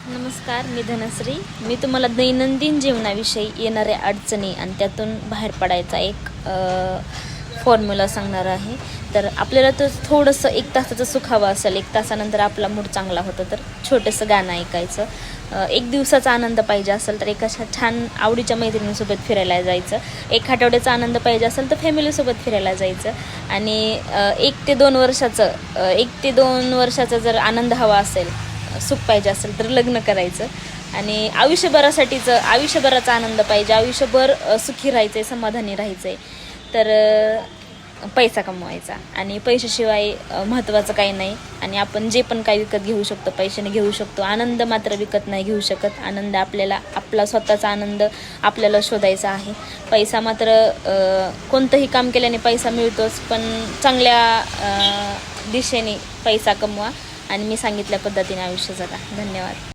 नमस्कार, मी धनश्री. मी तुम्हाला दैनंदिन जीवनाविषयी येणाऱ्या अडचणी आणि त्यातून बाहेर पडायचा एक फॉर्म्युला सांगणार आहे. तर आपल्याला तर थोडंसं 1 तासाचं सुख हवं असेल, 1 तासानंतर आपला मूड चांगला होतं तर छोटंसं गाणं ऐकायचं. 1 दिवसाचा आनंद पाहिजे असेल तर एका छान आवडीच्या मैत्रिणीसोबत फिरायला जायचं. 1 आठवड्याचा आनंद पाहिजे असेल तर फॅमिलीसोबत फिरायला जायचं. आणि 1 ते 2 वर्षाचा जर आनंद हवा असेल, सुख पाहिजे असेल तर लग्न करायचं. आणि आयुष्यभराचा आनंद पाहिजे, आयुष्यभर सुखी राहायचं आहे, समाधानी राहायचं आहे तर पैसा कमवायचा. आणि पैशाशिवाय महत्त्वाचं काही नाही. आणि आपण जे पण काही विकत घेऊ शकतो पैशाने घेऊ शकतो, आनंद मात्र विकत नाही घेऊ शकत. आनंद आपला स्वतःचा आनंद आपल्याला शोधायचा आहे. पैसा मात्र कोणतंही काम केल्याने पैसा मिळतोच, पण चांगल्या दिशेने पैसा कमवा आणि मी सांगितल्या पद्धतीने आयुष्य जगा. धन्यवाद.